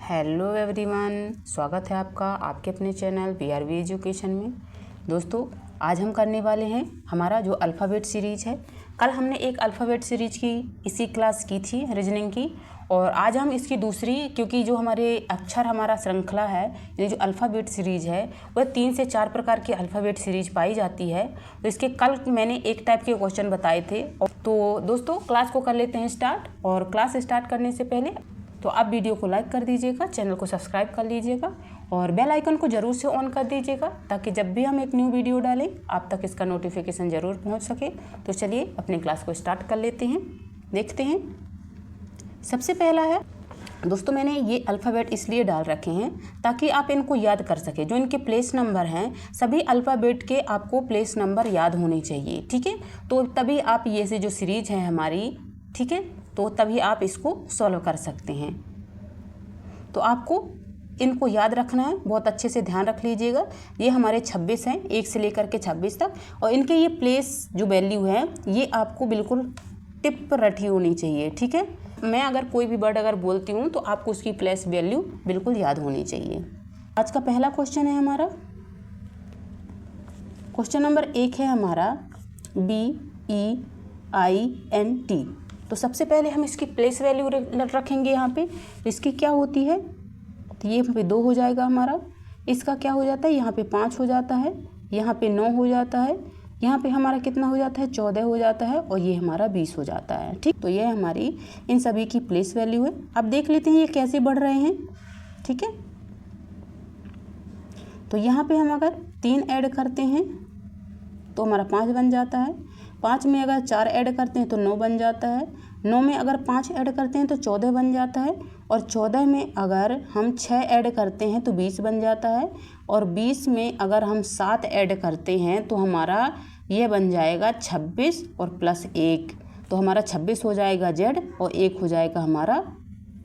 Hello everyone, स्वागत है आपका आपके अपने चैनल BRV एजुकेशन में। दोस्तों, आज हम करने वाले हैं हमारा जो अल्फ़ाबेट सीरीज़ है। कल हमने एक अल्फ़ाबेट सीरीज की इसी क्लास की थी रीजनिंग की, और आज हम इसकी दूसरी, क्योंकि जो हमारे अक्षर हमारा श्रृंखला है यानी जो अल्फ़ाबेट सीरीज़ है वह 3 से 4 प्रकार की अल्फ़ाबेट सीरीज पाई जाती है। तो इसके कल मैंने एक टाइप के क्वेश्चन बताए थे। तो दोस्तों, क्लास को कर लेते हैं स्टार्ट। और क्लास स्टार्ट करने से पहले तो आप वीडियो को लाइक कर दीजिएगा, चैनल को सब्सक्राइब कर लीजिएगा और बेल आइकन को ज़रूर से ऑन कर दीजिएगा, ताकि जब भी हम एक न्यू वीडियो डालें आप तक इसका नोटिफिकेशन ज़रूर पहुंच सके। तो चलिए अपनी क्लास को स्टार्ट कर लेते हैं, देखते हैं। सबसे पहला है दोस्तों, मैंने ये अल्फ़ाबेट इसलिए डाल रखे हैं ताकि आप इनको याद कर सकें। जो इनके प्लेस नंबर हैं, सभी अल्फ़ाबेट के आपको प्लेस नंबर याद होने चाहिए, ठीक है। तो तभी आप ये से जो सीरीज है हमारी, ठीक है, तो तभी आप इसको सॉल्व कर सकते हैं। तो आपको इनको याद रखना है, बहुत अच्छे से ध्यान रख लीजिएगा। ये हमारे 26 हैं, 1 से लेकर के 26 तक, और इनके ये प्लेस जो वैल्यू है ये आपको बिल्कुल टिप रटी होनी चाहिए, ठीक है। मैं अगर कोई भी वर्ड अगर बोलती हूँ तो आपको उसकी प्लेस वैल्यू बिल्कुल याद होनी चाहिए। आज का पहला क्वेश्चन है हमारा, क्वेश्चन नंबर 1 है हमारा BEINT। तो सबसे पहले हम इसकी प्लेस वैल्यू रखेंगे यहाँ पे। इसकी क्या होती है, तो ये यहाँ पे 2 हो जाएगा हमारा। इसका क्या हो जाता है, यहाँ पे 5 हो जाता है, यहाँ पे 9 हो जाता है, यहाँ पे हमारा कितना हो जाता है, 14 हो जाता है, और ये हमारा 20 हो जाता है, ठीक। तो ये हमारी इन सभी की प्लेस वैल्यू है। अब देख लेते हैं ये कैसे बढ़ रहे हैं, ठीक है। तो यहाँ पे हम अगर 3 ऐड करते हैं तो हमारा 5 बन जाता है। 5 में अगर 4 ऐड करते हैं तो 9 बन जाता है। 9 में अगर 5 ऐड करते हैं तो 14 बन जाता है। और 14 में अगर हम 6 ऐड करते हैं तो 20 बन जाता है। और 20 में अगर हम 7 ऐड करते हैं तो हमारा ये बन जाएगा 26 और प्लस 1, तो हमारा 26 हो जाएगा Z और 1 हो जाएगा हमारा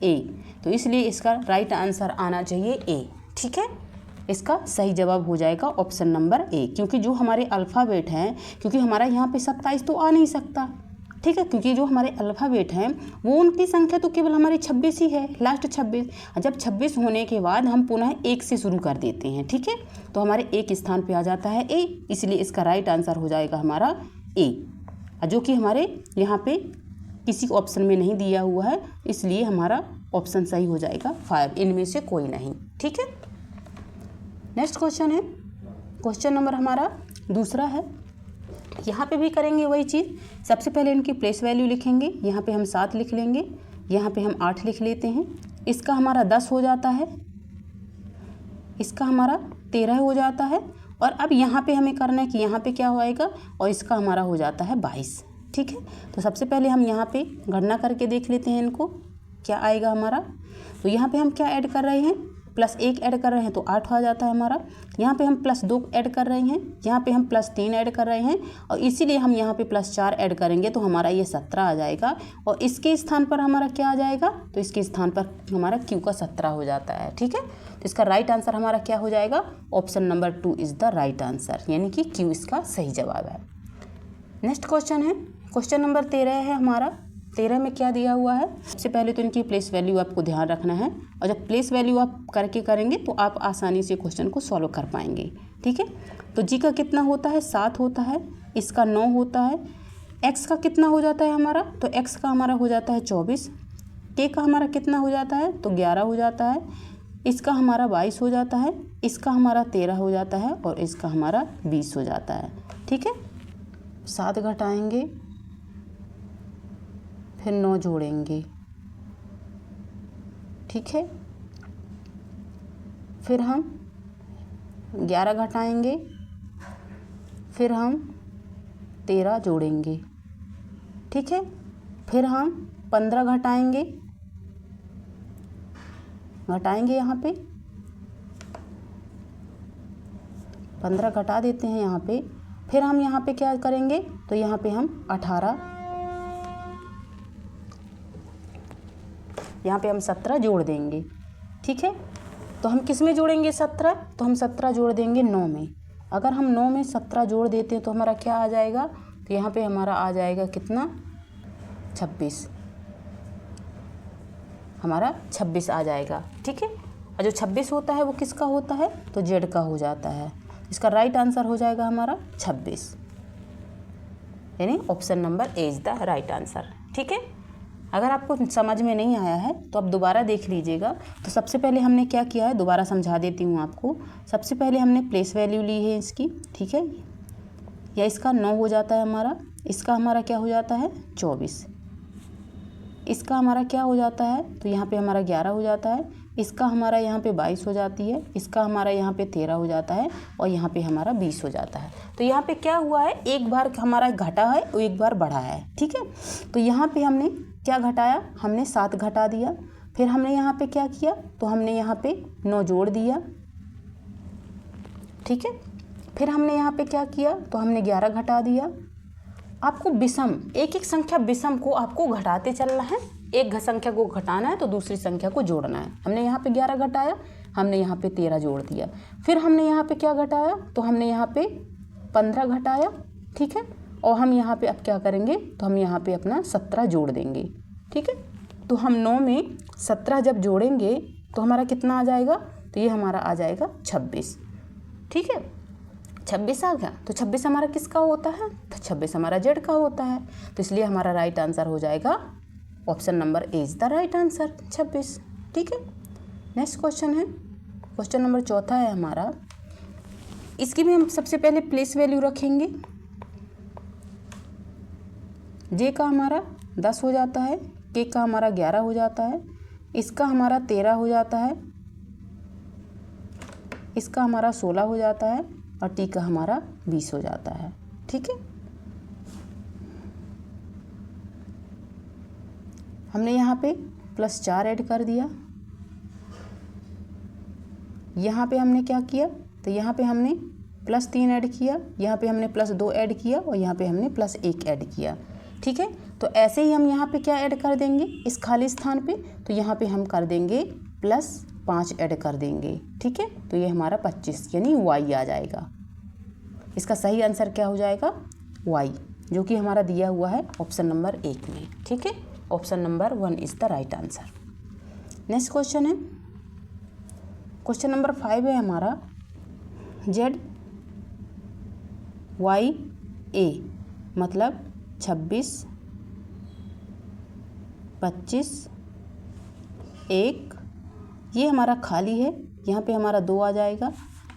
A। तो इसलिए इसका राइट आंसर आना चाहिए A, ठीक है। इसका सही जवाब हो जाएगा ऑप्शन नंबर A, क्योंकि जो हमारे अल्फ़ाबेट हैं, क्योंकि हमारा यहाँ पे 27 तो आ नहीं सकता, ठीक है, क्योंकि जो हमारे अल्फ़ाबेट हैं वो उनकी संख्या तो केवल हमारी 26 ही है, लास्ट 26। जब 26 होने के बाद हम पुनः 1 से शुरू कर देते हैं, ठीक है, तो हमारे एक स्थान पे आ जाता है A, इसलिए इसका राइट आंसर हो जाएगा हमारा A, जो कि हमारे यहाँ पे किसी ऑप्शन में नहीं दिया हुआ है, इसलिए हमारा ऑप्शन सही हो जाएगा 5, इनमें से कोई नहीं, ठीक है। नेक्स्ट क्वेश्चन है, क्वेश्चन नंबर हमारा दूसरा है। यहाँ पे भी करेंगे वही चीज़। सबसे पहले इनकी प्लेस वैल्यू लिखेंगे। यहाँ पे हम 7 लिख लेंगे, यहाँ पे हम 8 लिख लेते हैं। इसका हमारा 10 हो जाता है, इसका हमारा 13 हो जाता है। और अब यहाँ पे हमें करना है कि यहाँ पे क्या होएगा, और इसका हमारा हो जाता है 22, ठीक है। तो सबसे पहले हम यहाँ पे गणना करके देख लेते हैं इनको क्या आएगा हमारा। तो यहाँ पे हम क्या ऐड कर रहे हैं, प्लस 1 ऐड कर रहे हैं तो 8 आ जाता है हमारा। यहाँ पे हम प्लस 2 ऐड कर रहे हैं, यहाँ पे हम प्लस 3 ऐड कर रहे हैं, और इसीलिए हम यहाँ पे प्लस 4 ऐड करेंगे तो हमारा ये 17 आ जाएगा। और इसके स्थान पर हमारा क्या आ जाएगा, तो इसके स्थान पर हमारा Q का 17 हो जाता है, ठीक है। तो इसका राइट आंसर हमारा क्या हो जाएगा, option number 2 is the right answer, यानी कि Q इसका सही जवाब है। नेक्स्ट क्वेश्चन है, क्वेश्चन नंबर 13 है हमारा। 13 में क्या दिया हुआ है, सबसे पहले तो इनकी प्लेस वैल्यू आपको ध्यान रखना है, और जब प्लेस वैल्यू आप करके करेंगे तो आप आसानी से क्वेश्चन को सॉल्व कर पाएंगे, ठीक है। तो जी का कितना होता है, 7 होता है, इसका 9 होता है। एक्स का कितना हो जाता है हमारा, तो एक्स का हमारा हो जाता है 24। के का हमारा कितना हो जाता है, तो 11 हो जाता है। इसका हमारा 22 हो जाता है, इसका हमारा 13 हो जाता है, और इसका हमारा 20 हो जाता है, ठीक है। 7 घटाएंगे, फिर 9 जोड़ेंगे, ठीक है। फिर हम 11 घटाएंगे, फिर हम 13 जोड़ेंगे, ठीक है। फिर हम 15 घटाएंगे यहाँ पे 15 घटा देते हैं यहाँ पे। फिर हम यहाँ पे क्या करेंगे, तो यहाँ पे हम 18, यहाँ पे हम 17 जोड़ देंगे, ठीक है। तो हम किस में जोड़ेंगे 17, तो हम 17 जोड़ देंगे 9 में। अगर हम 9 में 17 जोड़ देते हैं तो हमारा क्या आ जाएगा, तो यहाँ पे हमारा आ जाएगा कितना, 26। हमारा 26 आ जाएगा। ठीक है, और जो 26 होता है वो किसका होता है, तो जेड का हो जाता है। इसका राइट आंसर हो जाएगा हमारा 26, यानी option number A is the right answer. ठीक है, अगर आपको समझ में नहीं आया है तो आप दोबारा देख लीजिएगा। तो सबसे पहले हमने क्या किया है, दोबारा समझा देती हूँ आपको। सबसे पहले हमने प्लेस वैल्यू ली है इसकी, ठीक है, या इसका 9 हो जाता है हमारा, इसका हमारा क्या हो जाता है 24, इसका हमारा क्या हो जाता है, तो यहाँ पे हमारा 11 हो जाता है, इसका हमारा यहाँ पे 22 हो जाती है, इसका हमारा यहाँ पे 13 हो जाता है, और यहाँ पे हमारा 20 हो जाता है। तो यहाँ पे क्या हुआ है, एक बार हमारा घटा है और एक बार बढ़ा है। ठीक है, तो यहाँ पे हमने क्या घटाया, हमने 7 घटा दिया। फिर हमने यहाँ पे क्या किया, तो हमने यहाँ पे 9 जोड़ दिया। ठीक है, फिर हमने यहाँ पे क्या किया, तो हमने 11 घटा दिया। आपको विषम, एक एक संख्या विषम को आपको घटाते चलना है। एक संख्या को घटाना है तो दूसरी संख्या को जोड़ना है। हमने यहाँ पे 11 घटाया, हमने यहाँ पे 13 जोड़ दिया। फिर हमने यहाँ पे क्या घटाया, तो हमने यहाँ पे 15 घटाया। ठीक है, और हम यहाँ पे अब क्या करेंगे, तो हम यहाँ पे अपना 17 जोड़ देंगे। ठीक है, तो हम 9 में 17 जब जोड़ेंगे तो हमारा कितना आ जाएगा, तो ये हमारा आ जाएगा 26। ठीक है, 26 आ गया। तो 26 हमारा किसका होता है, तो 26 हमारा जेड का होता है। तो इसलिए हमारा राइट आंसर हो जाएगा option number A is the right answer 26। ठीक है, नेक्स्ट क्वेश्चन है, क्वेश्चन नंबर 4 है हमारा। इसकी भी हम सबसे पहले प्लेस वैल्यू रखेंगे। जे का हमारा 10 हो जाता है, के का हमारा 11 हो जाता है, इसका हमारा 13 हो जाता है, इसका हमारा 16 हो जाता है, और टी का हमारा 20 हो जाता है। ठीक है, हमने यहाँ पे +4 ऐड कर दिया। यहाँ पे हमने क्या किया, तो यहाँ पे हमने +3 ऐड किया, यहाँ पे हमने +2 ऐड किया, और यहाँ पे हमने +1 ऐड किया। ठीक है, तो ऐसे ही हम यहाँ पे क्या ऐड कर देंगे इस खाली स्थान पे, तो यहाँ पे हम कर देंगे +5 ऐड कर देंगे। ठीक है, तो ये हमारा 25 यानी y आ जाएगा। इसका सही आंसर क्या हो जाएगा, y, जो कि हमारा दिया हुआ है ऑप्शन नंबर 1 में। ठीक है, option number 1 is the right answer. Next question है, क्वेश्चन नंबर 5 है हमारा। Z Y A मतलब 26, 25, 1, ये हमारा खाली है, यहाँ पे हमारा 2 आ जाएगा,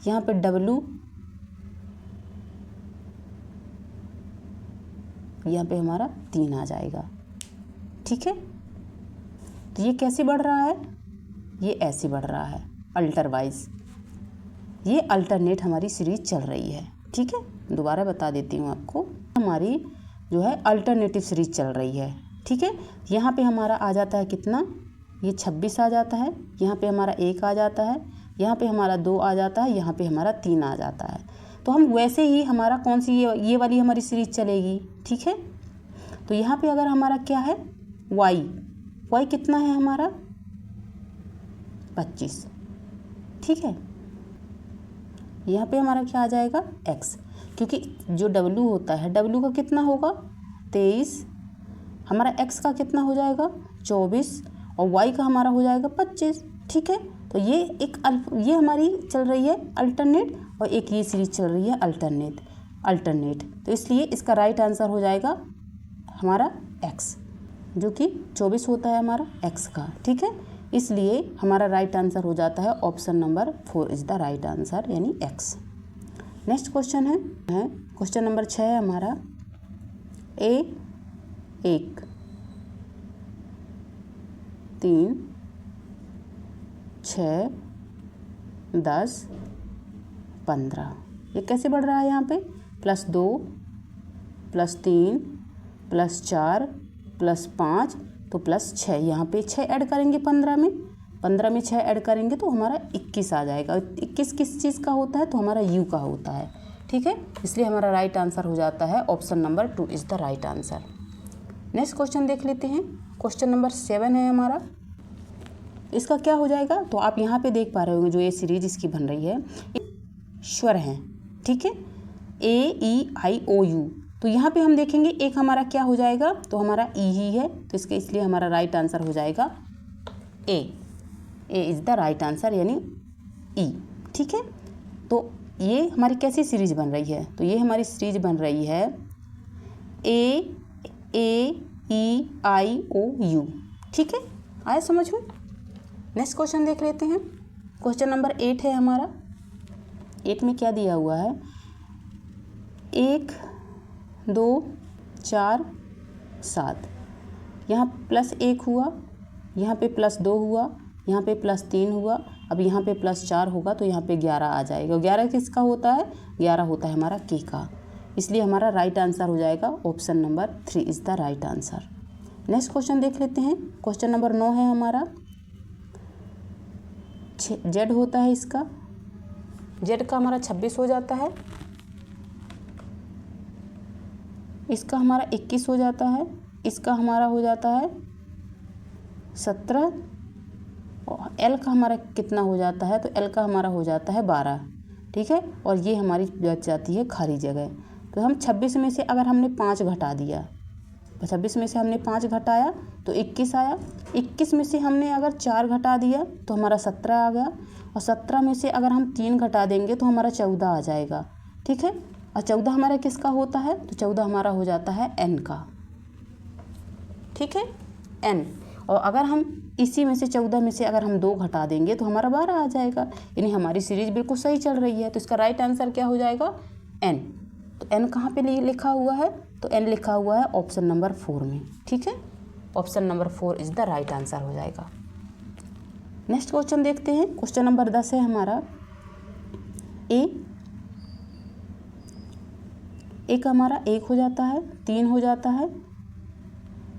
यहाँ पे W, यहाँ पे हमारा 3 आ जाएगा। ठीक है, तो ये कैसे बढ़ रहा है, ये ऐसे बढ़ रहा है अल्टर वाइज, ये अल्टरनेट हमारी सीरीज चल रही है। ठीक है, दोबारा बता देती हूँ आपको, हमारी जो है अल्टरनेटिव सीरीज चल रही है। ठीक है, यहाँ पे हमारा आ जाता है कितना, ये 26 आ जाता है, यहाँ पे हमारा 1 आ जाता है, यहाँ पे हमारा 2 आ जाता है, यहाँ पे हमारा 3 आ जाता है। तो हम वैसे ही हमारा कौन सी ये वाली हमारी सीरीज चलेगी। ठीक है, तो यहाँ पे अगर हमारा क्या है y कितना है हमारा 25। ठीक है, यहाँ पे हमारा क्या आ जाएगा x, क्योंकि जो w होता है w का कितना होगा 23, हमारा x का कितना हो जाएगा 24, और y का हमारा हो जाएगा 25। ठीक है, तो ये ये हमारी चल रही है अल्टरनेट, और एक ये सीरीज चल रही है अल्टरनेट। तो इसलिए इसका राइट आंसर हो जाएगा हमारा x, जो कि 24 होता है हमारा x का। ठीक है, इसलिए हमारा राइट आंसर हो जाता है option number 4 is the right answer, यानी x। नेक्स्ट क्वेश्चन है क्वेश्चन नंबर 6 है हमारा। A 1, 3, 6, 10, 15, ये कैसे बढ़ रहा है, यहाँ पे +2, +3, +4, +5, तो +6, यहाँ पे 6 ऐड करेंगे 15 में 6 ऐड करेंगे तो हमारा 21 आ जाएगा। 21 किस चीज़ का होता है, तो हमारा u का होता है। ठीक है, इसलिए हमारा राइट आंसर हो जाता है option number 2 is the right answer. Next question देख लेते हैं, क्वेश्चन नंबर 7 है हमारा। इसका क्या हो जाएगा, तो आप यहाँ पे देख पा रहे होंगे जो ये सीरीज इसकी बन रही है स्वर हैं। ठीक है, A-E-I-O-U, तो यहाँ पे हम देखेंगे एक हमारा क्या हो जाएगा, तो हमारा ई ही है, तो इसके इसलिए हमारा राइट आंसर हो जाएगा A is the right answer यानी ई। ठीक है, तो ये हमारी कैसी सीरीज बन रही है? तो ये हमारी सीरीज बन रही है ए ई आई ओ यू। ठीक है, आया समझ में? नेक्स्ट क्वेश्चन देख लेते हैं। क्वेश्चन नंबर 8 है हमारा। 8 में क्या दिया हुआ है? 1 2 4 7, यहाँ +1 हुआ, यहाँ पे +2 हुआ, यहाँ पे +3 हुआ, अब यहाँ पे +4 होगा तो यहाँ पे 11 आ जाएगा। 11 किसका होता है? 11 होता है हमारा के का, इसलिए हमारा राइट आंसर हो जाएगा option number 3 is the right answer. Next question देख लेते हैं। क्वेश्चन नंबर 9 है हमारा। जेड होता है इसका, जेड का हमारा 26 हो जाता है, इसका हमारा 21 हो जाता है, इसका हमारा हो जाता है 17, और एल का हमारा कितना हो जाता है? तो एल का हमारा हो जाता है 12। ठीक है, और ये हमारी बच जाती है खाली जगह। तो हम 26 में से अगर हमने 5 घटा दिया, 26 में से हमने 5 घटाया तो 21 आया। 21 में से हमने अगर 4 घटा दिया तो हमारा 17 आ गया, और 17 में से अगर हम 3 घटा देंगे तो हमारा 14 आ जाएगा। ठीक है, और 14 हमारा किसका होता है? तो 14 हमारा हो जाता है एन का। ठीक है, एन। और अगर हम इसी में से 14 में से अगर हम 2 घटा देंगे तो हमारा 12 आ जाएगा, यानी हमारी सीरीज बिल्कुल सही चल रही है। तो इसका राइट आंसर क्या हो जाएगा? एन। तो एन कहाँ पे लिखा हुआ है? तो एन लिखा हुआ है ऑप्शन नंबर 4 में। ठीक है, option number 4 is the right answer हो जाएगा। नेक्स्ट क्वेश्चन देखते हैं। क्वेश्चन नंबर 10 है हमारा। ए का हमारा 1 हो जाता है, 3 हो जाता है,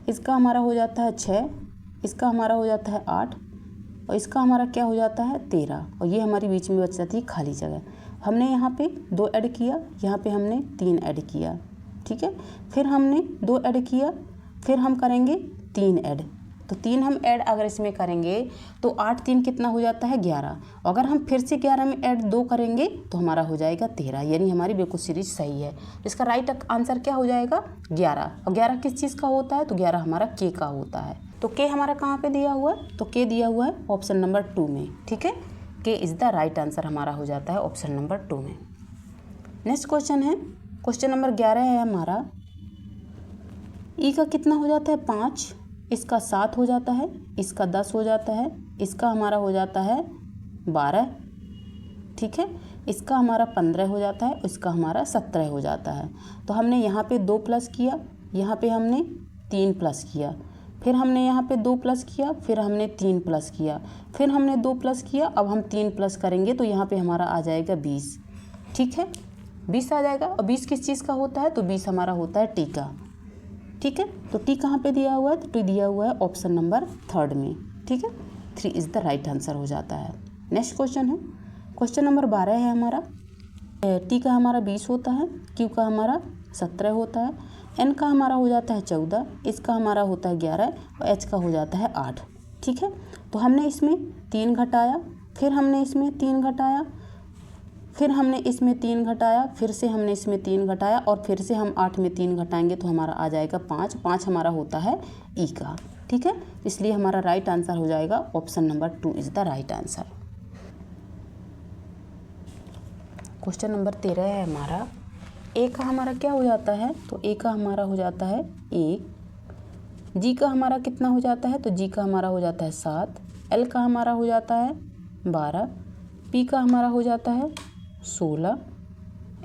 इसका हमारा हो जाता है 6, इसका हमारा हो जाता है 8, और इसका हमारा क्या हो जाता है 13, और ये हमारी बीच में बच जाती है खाली जगह। हमने यहाँ पे 2 ऐड किया, यहाँ पे हमने 3 ऐड किया। ठीक है, फिर हमने 2 ऐड किया, फिर हम करेंगे 3 ऐड। तो 3 हम ऐड अगर इसमें करेंगे तो 8 3 कितना हो जाता है 11। अगर हम फिर से 11 में ऐड 2 करेंगे तो हमारा हो जाएगा 13, यानी हमारी बिल्कुल सीरीज सही है। तो इसका राइट आंसर क्या हो जाएगा? 11। और 11 किस चीज़ का होता है? तो 11 हमारा के का होता है। तो के हमारा कहाँ पे दिया हुआ है? तो के दिया हुआ है ऑप्शन नंबर 2 में। ठीक है, के इज़ द राइट आंसर हमारा हो जाता है ऑप्शन नंबर 2 में। नेक्स्ट क्वेश्चन है, क्वेश्चन नंबर 11 है हमारा। ई का कितना हो जाता है? 5, इसका 7 हो जाता है, इसका 10 हो जाता है, इसका हमारा हो जाता है 12। ठीक है, इसका हमारा 15 हो जाता है, इसका हमारा 17 हो जाता है। तो हमने यहाँ पे 2 प्लस किया, यहाँ पे हमने 3 प्लस किया, फिर हमने यहाँ पे 2 प्लस किया, फिर हमने 3 प्लस किया, फिर हमने 2 प्लस किया, अब हम 3 प्लस करेंगे तो यहाँ पे हमारा आ जाएगा 20। ठीक है, 20 आ जाएगा। और 20 किस चीज़ का होता है? तो 20 हमारा होता है टी का। ठीक है, तो टी कहाँ पे दिया हुआ है? तो टी दिया हुआ है ऑप्शन नंबर 3 में। ठीक है, 3 इज़ द राइट आंसर हो जाता है। नेक्स्ट क्वेश्चन है, क्वेश्चन नंबर 12 है हमारा। टी का हमारा 20 होता है, क्यू का हमारा 17 होता है, एन का हमारा हो जाता है 14, इसका हमारा होता है 11, और एच का हो जाता है 8। ठीक है, तो हमने इसमें 3 घटाया, फिर हमने इसमें 3 घटाया, फिर हमने इसमें 3 घटाया, फिर से हमने इसमें 3 घटाया, और फिर से हम 8 में 3 घटाएंगे तो हमारा आ जाएगा 5। 5 हमारा होता है ई का। ठीक है, इसलिए हमारा राइट आंसर हो जाएगा option number 2 is the right answer. Question number 13 है हमारा। ए का हमारा क्या हो जाता है? तो ए का हमारा हो जाता है 1, जी का हमारा कितना हो जाता है? तो जी का हमारा हो जाता है 7, एल का हमारा हो जाता है 12, पी का हमारा हो जाता है 16,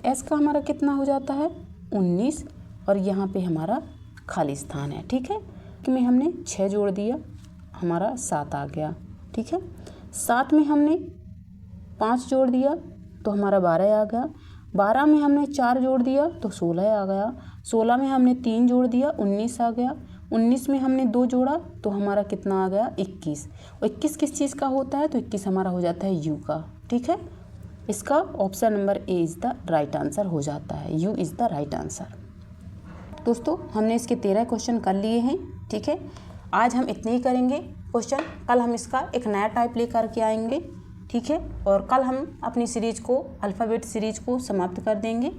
एस का हमारा कितना हो जाता है 19, और यहाँ पे हमारा खाली स्थान है। ठीक है, कि में हमने 6 जोड़ दिया, हमारा 7 आ गया। ठीक है, 7 में हमने 5 जोड़ दिया तो हमारा 12 आ गया, 12 में हमने 4 जोड़ दिया तो 16 आ गया, 16 में हमने 3 जोड़ दिया 19 आ गया, 19 में हमने 2 जोड़ा तो हमारा कितना आ गया 21। और 21 किस चीज़ का होता है? तो 21 हमारा हो जाता है यू का। ठीक है, इसका option number A is the right answer हो जाता है, you is the right answer. दोस्तों, हमने इसके 13 क्वेश्चन कर लिए हैं। ठीक है, आज हम इतने ही करेंगे क्वेश्चन, कल हम इसका एक नया टाइप लेकर के आएंगे। ठीक है, और कल हम अपनी सीरीज को, अल्फ़ाबेट सीरीज को समाप्त कर देंगे।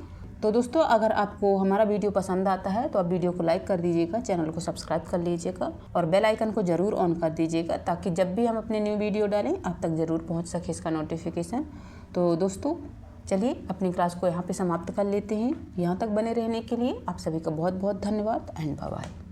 तो दोस्तों अगर आपको हमारा वीडियो पसंद आता है तो आप वीडियो को लाइक कर दीजिएगा, चैनल को सब्सक्राइब कर लीजिएगा और बेल आइकन को ज़रूर ऑन कर दीजिएगा, ताकि जब भी हम अपने न्यू वीडियो डालें आप तक ज़रूर पहुंच सके इसका नोटिफिकेशन। तो दोस्तों चलिए अपनी क्लास को यहाँ पे समाप्त कर लेते हैं। यहाँ तक बने रहने के लिए आप सभी का बहुत बहुत धन्यवाद एंड बाय बाय।